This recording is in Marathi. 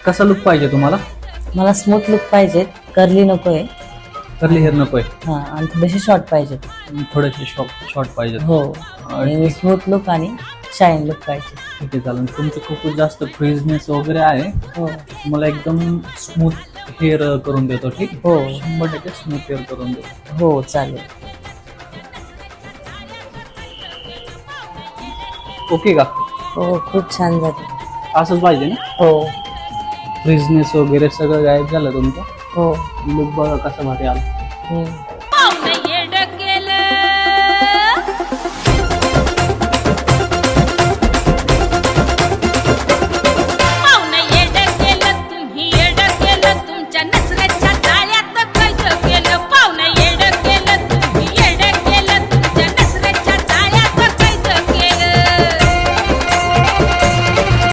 कसा लुक पाहिजे तुम्हाला? मला स्मूथ लुक पाहिजे, करली नकोय. कर्ली हेअर नकोय, हा, आणि थोडेसे शॉर्ट पाहिजेत. थोडेसे शॉर्ट पाहिजे. हो, आणि स्मूथ लुक आणि शाईन लुक पाहिजे. ठीक आहे, चालेल. तुमचं खूप जास्त फ्रीजनेस वगैरे आहे, हो तुम्हाला एकदम स्मूथ हेअर करून देतो. ठीक आहे, हो 100% स्मूथ हेअर करून देतो. हो चालेल. ओके का? हो, खूप छान झालं. असंच पाहिजे ना? हो फ्रीजनेस वगैरे सगळं गायब झालं तुमचं. हो. लुक बघा कसा भारी आला. हम्म.